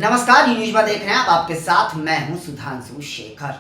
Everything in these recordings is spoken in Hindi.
नमस्कार, न्यूज में देख रहे हैं आप। आपके साथ मैं हूं सुधांशु शेखर।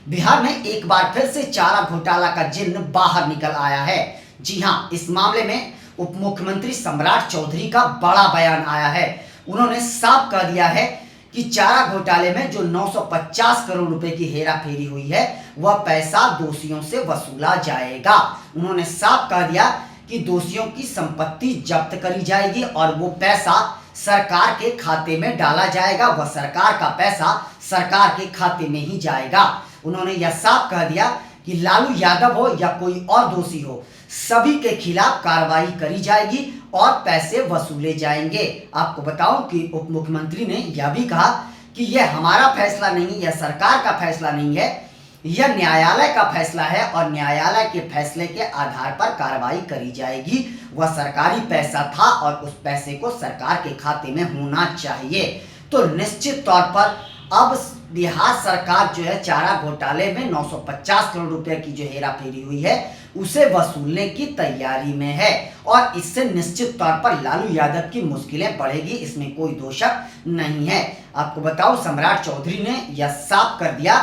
बिहार में एक बार फिर से चारा घोटाला का जिन्न बाहर निकल आया है। जी हां, इस मामले में उप मुख्यमंत्री सम्राट चौधरी का बड़ा बयान आया है। उन्होंने साफ कह दिया है कि चारा घोटाले में जो 950 करोड़ रुपए की हेरा फेरी हुई है वह पैसा दोषियों से वसूला जाएगा। उन्होंने साफ कह दिया कि दोषियों की संपत्ति जब्त करी जाएगी और वो पैसा सरकार के खाते में डाला जाएगा। वह सरकार का पैसा सरकार के खाते में ही जाएगा। उन्होंने यह साफ कह दिया कि लालू यादव हो या कोई और दोषी हो, सभी के खिलाफ कार्रवाई करी जाएगी और पैसे वसूले जाएंगे। आपको बताऊं कि उप मुख्यमंत्री ने यह भी कहा कि यह हमारा फैसला नहीं, यह सरकार का फैसला नहीं है, यह न्यायालय का फैसला है और न्यायालय के फैसले के आधार पर कार्रवाई करी जाएगी। वह सरकारी पैसा था और उस पैसे को सरकार के खाते में होना चाहिए। तो निश्चित तौर पर अब बिहार सरकार जो है चारा घोटाले में 950 करोड़ रुपए की जो हेरा फेरी हुई है उसे वसूलने की तैयारी में है और इससे निश्चित तौर पर लालू यादव की मुश्किलें बढ़ेगी, इसमें कोई दो शक नहीं है। आपको बताऊं, सम्राट चौधरी ने यह साफ कर दिया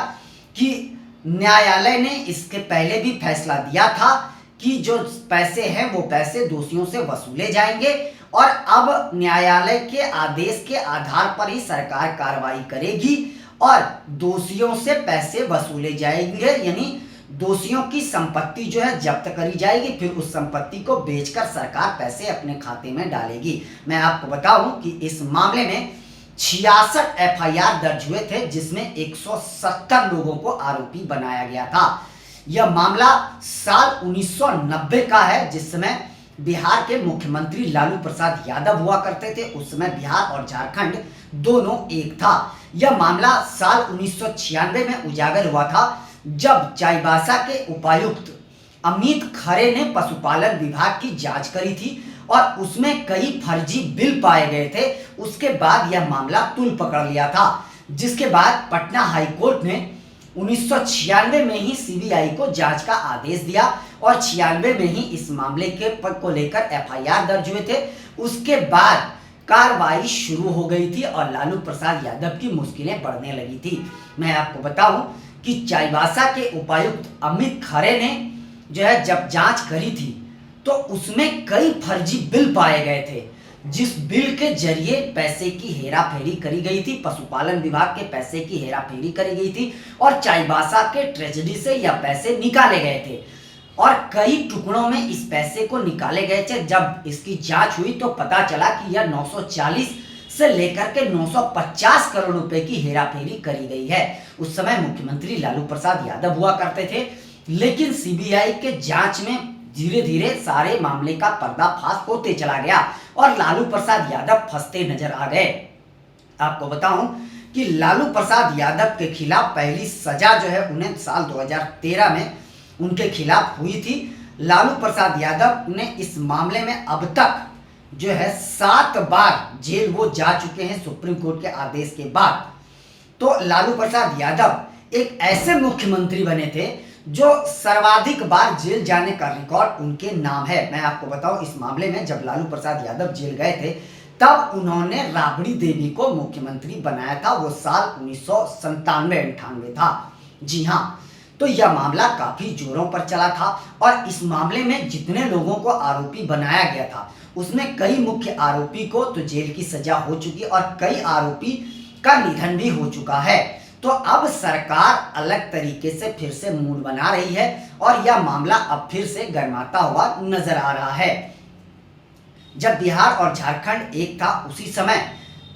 कि न्यायालय ने इसके पहले भी फैसला दिया था कि जो पैसे हैं वो पैसे दोषियों से वसूले जाएंगे और अब न्यायालय के आदेश के आधार पर ही सरकार कार्रवाई करेगी और दोषियों से पैसे वसूले जाएंगे, यानी दोषियों की संपत्ति जो है जब्त करी जाएगी। फिर उस संपत्ति को बेचकर सरकार पैसे अपने खाते में डालेगी। मैं आपको बताऊं कि इस मामले में 66 एफआईआर दर्ज हुए थे, जिसमें 170 लोगों को आरोपी बनाया गया था। यह मामला साल 1990 का है, जिस समय बिहार के मुख्यमंत्री लालू प्रसाद यादव हुआ करते थे। उस समय बिहार और झारखंड दोनों एक था। यह मामला साल 1996 में उजागर हुआ था, जब चाईबासा के उपायुक्त अमित खरे ने पशुपालन विभाग की जांच करी थी और उसमें कई फर्जी बिल पाए गए थे। उसके बाद यह मामला तूल पकड़ लिया था, जिसके बाद पटना हाईकोर्ट ने 1996 में ही सीबीआई को जांच का आदेश दिया और 96 में ही इस मामले के को लेकर एफआईआर दर्ज हुए थे। उसके बाद कार्रवाई शुरू हो गई थी और लालू प्रसाद यादव की मुश्किलें बढ़ने लगी थी। मैं आपको बताऊं कि चाईबासा के उपायुक्त अमित खरे ने जो है जब जांच करी थी तो उसमें कई फर्जी बिल पाए गए थे, जिस बिल के जरिए पैसे की हेरा फेरी करी गई थी, पशुपालन विभाग के पैसे की हेरा फेरी करी गई थी और चाईबासा के ट्रेजरी से यह पैसे निकाले गए थे और कई टुकड़ों में इस पैसे को निकाले गए थे। जब इसकी जांच हुई तो पता चला कि यह 940 से लेकर के 950 करोड़ रुपए की हेरा फेरी करी गई है। उस समय मुख्यमंत्री लालू प्रसाद यादव हुआ करते थे, लेकिन सीबीआई के जांच में धीरे धीरे सारे मामले का पर्दाफाश होते चला गया और लालू प्रसाद यादव फंसते नजर आ गए। आपको बताऊं कि लालू प्रसाद यादव के खिलाफ पहली सजा जो है उन्हें साल 2013 में उनके खिलाफ हुई थी। लालू प्रसाद यादव ने इस मामले में अब तक जो है 7 बार जेल वो जा चुके हैं सुप्रीम कोर्ट के आदेश के बाद। तो लालू प्रसाद यादव एक ऐसे मुख्यमंत्री बने थे जो सर्वाधिक बार जेल जाने का रिकॉर्ड उनके नाम है। मैं आपको बताऊं, इस मामले में जब लालू प्रसाद यादव जेल गए थे तब उन्होंने राबड़ी देवी को मुख्यमंत्री बनाया था। वो साल 1997-98 था। जी हां, तो यह मामला काफी जोरों पर चला था और इस मामले में जितने लोगों को आरोपी बनाया गया था उसमें कई मुख्य आरोपी को तो जेल की सजा हो चुकी और कई आरोपी का निधन भी हो चुका है। तो अब सरकार अलग तरीके से फिर से मूड बना रही है और यह मामला अब फिर से गरमाता हुआ नजर आ रहा है। जब बिहार और झारखंड एक था उसी समय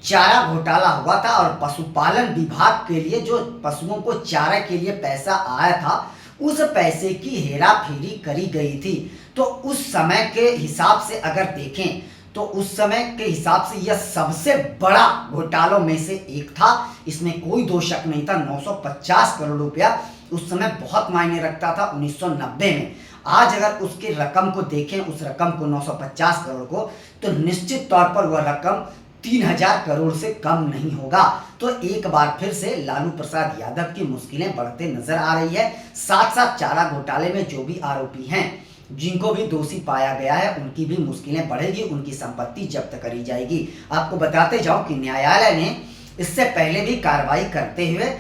चारा घोटाला हुआ था और पशुपालन विभाग के लिए जो पशुओं को चारा के लिए पैसा आया था उस पैसे की हेरा फेरी करी गई थी। तो उस समय के हिसाब से अगर देखें तो उस समय के हिसाब से यह सबसे बड़ा घोटालों में से एक था, इसमें कोई दो शक नहीं था। 950 करोड़ रुपया उस समय बहुत मायने रखता था 1990 में। आज अगर उसकी रकम को देखें, उस रकम को 950 करोड़ को, तो निश्चित तौर पर वह रकम 3000 करोड़ से कम नहीं होगा। तो एक बार फिर से लालू प्रसाद यादव की मुश्किलें बढ़ते नजर आ रही है। साथ साथ चारा घोटाले में जो भी आरोपी हैं, जिनको भी दोषी पाया गया है, उनकी भी मुश्किलें बढ़ेगी, उनकी संपत्ति जब्त करी जाएगी। आपको बताते जाऊं कि न्यायालय ने इससे पहले भी कार्रवाई करते हुए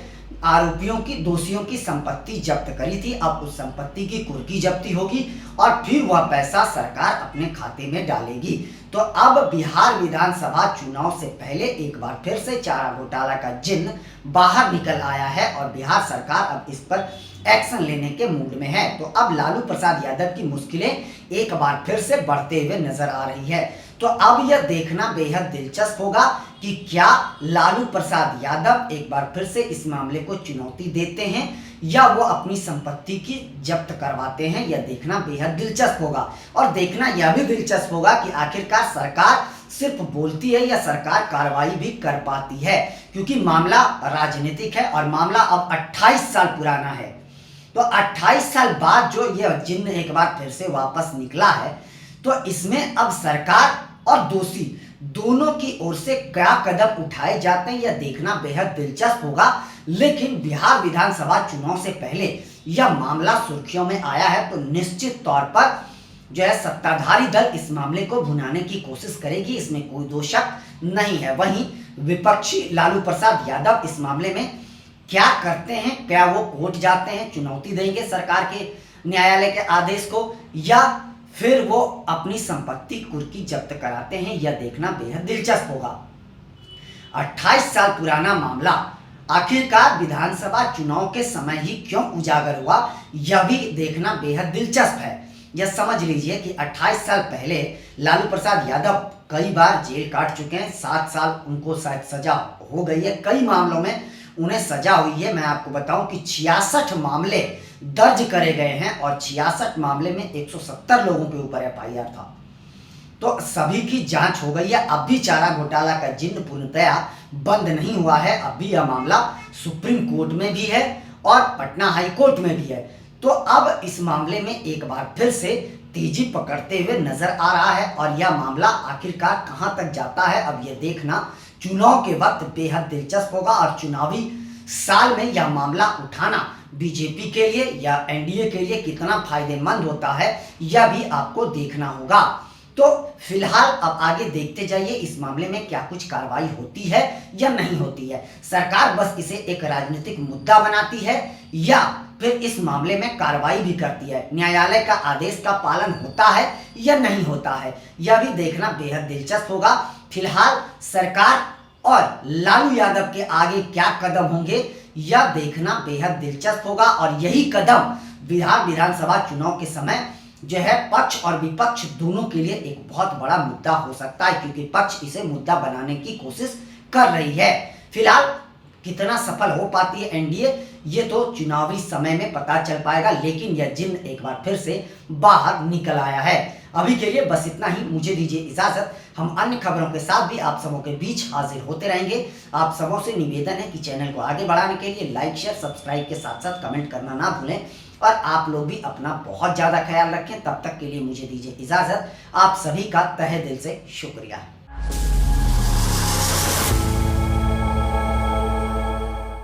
आरोपियों की दोषियों की संपत्ति जब्त करी थी। अब उस संपत्ति की कुर्की जब्ती होगी और फिर वह पैसा सरकार अपने खाते में डालेगी। तो अब बिहार विधानसभा चुनाव से पहले एक बार फिर से चारा घोटाला का जिन्न बाहर निकल आया है और बिहार सरकार अब इस पर एक्शन लेने के मूड में है। तो अब लालू प्रसाद यादव की मुश्किलें एक बार फिर से बढ़ते हुए नजर आ रही है। तो अब यह देखना बेहद दिलचस्प होगा कि क्या लालू प्रसाद यादव एक बार फिर से इस मामले को चुनौती देते हैं या वो अपनी संपत्ति की जब्त करवाते हैं। यह देखना बेहद दिलचस्प होगा और देखना यह भी दिलचस्प होगा कि आखिरकार सरकार सिर्फ बोलती है या सरकार कार्रवाई भी कर पाती है, क्योंकि मामला राजनीतिक है और मामला अब 28 साल पुराना है। तो 28 साल बाद जो यह जिन्न एक बार फिर से वापस निकला है, तो इसमें अब सरकार और दोषी दोनों की ओर से क्या कदम उठाए जाते हैं यह देखना बेहद दिलचस्प होगा। लेकिन बिहार विधानसभा चुनाव से पहले यह मामला सुर्खियों में आया है, तो निश्चित तौर पर जो है सत्ताधारी दल इस मामले को भुनाने की कोशिश करेगी, इसमें कोई दो शक नहीं है। वहीं विपक्षी लालू प्रसाद यादव इस मामले में क्या करते हैं, क्या वो कोर्ट जाते हैं, चुनौती देंगे सरकार के न्यायालय के आदेश को, या फिर वो अपनी संपत्ति कुर्की जब्त कराते हैं, यह देखना बेहद दिलचस्प होगा। 28 साल पुराना मामला आखिरकार विधानसभा चुनाव के समय ही क्यों उजागर हुआ, यह भी देखना बेहद दिलचस्प है। यह समझ लीजिए कि 28 साल पहले लालू प्रसाद यादव कई बार जेल काट चुके हैं, 7 साल उनको शायद सजा हो गई है, कई मामलों में उन्हें सजा हुई है। मैं आपको बताऊं कि 66 मामले दर्ज करे गए हैं और 66 मामले में 170 लोगों के ऊपर एफआईआर था। तो सभी की जांच हो गई है। अब भी चारा घोटाला का जिन्न पूर्णतया बंद नहीं हुआ है। अब भी यह मामला सुप्रीम कोर्ट में भी है और पटना हाई कोर्ट में भी है। तो अब इस मामले में एक बार फिर से तेजी पकड़ते हुए नजर आ रहा है और यह मामला आखिरकार कहां तक जाता है, अब यह देखना चुनाव के वक्त बेहद दिलचस्प होगा। और चुनावी साल में यह मामला उठाना बीजेपी के लिए या एनडीए के लिए कितना फायदेमंद होता है, यह भी आपको देखना होगा। तो फिलहाल अब आगे देखते जाइए इस मामले में क्या कुछ कार्रवाई होती है या नहीं होती है। सरकार बस इसे एक राजनीतिक मुद्दा बनाती है या फिर इस मामले में कार्रवाई भी करती है, न्यायालय का आदेश का पालन होता है या नहीं होता है, यह भी देखना बेहद दिलचस्प होगा। फिलहाल सरकार और लालू यादव के आगे क्या कदम होंगे यह देखना बेहद दिलचस्प होगा और यही कदम बिहार विधानसभा चुनाव के समय जो है पक्ष और विपक्ष दोनों के लिए एक बहुत बड़ा मुद्दा हो सकता है, क्योंकि पक्ष इसे मुद्दा बनाने की कोशिश कर रही है। फिलहाल कितना सफल हो पाती है एनडीए ये तो चुनावी समय में पता चल पाएगा, लेकिन यह जिन्न एक बार फिर से बाहर निकल आया है। अभी के लिए बस इतना ही, मुझे दीजिए इजाजत। हम अन्य खबरों के साथ भी आप सबों के बीच हाजिर होते रहेंगे। आप सबों से निवेदन है कि चैनल को आगे बढ़ाने के लिए लाइक शेयर सब्सक्राइब के साथ साथ कमेंट करना ना भूलें और आप लोग भी अपना बहुत ज़्यादा ख्याल रखें। तब तक के लिए मुझे दीजिए इजाजत। आप सभी का तहे दिल से शुक्रिया।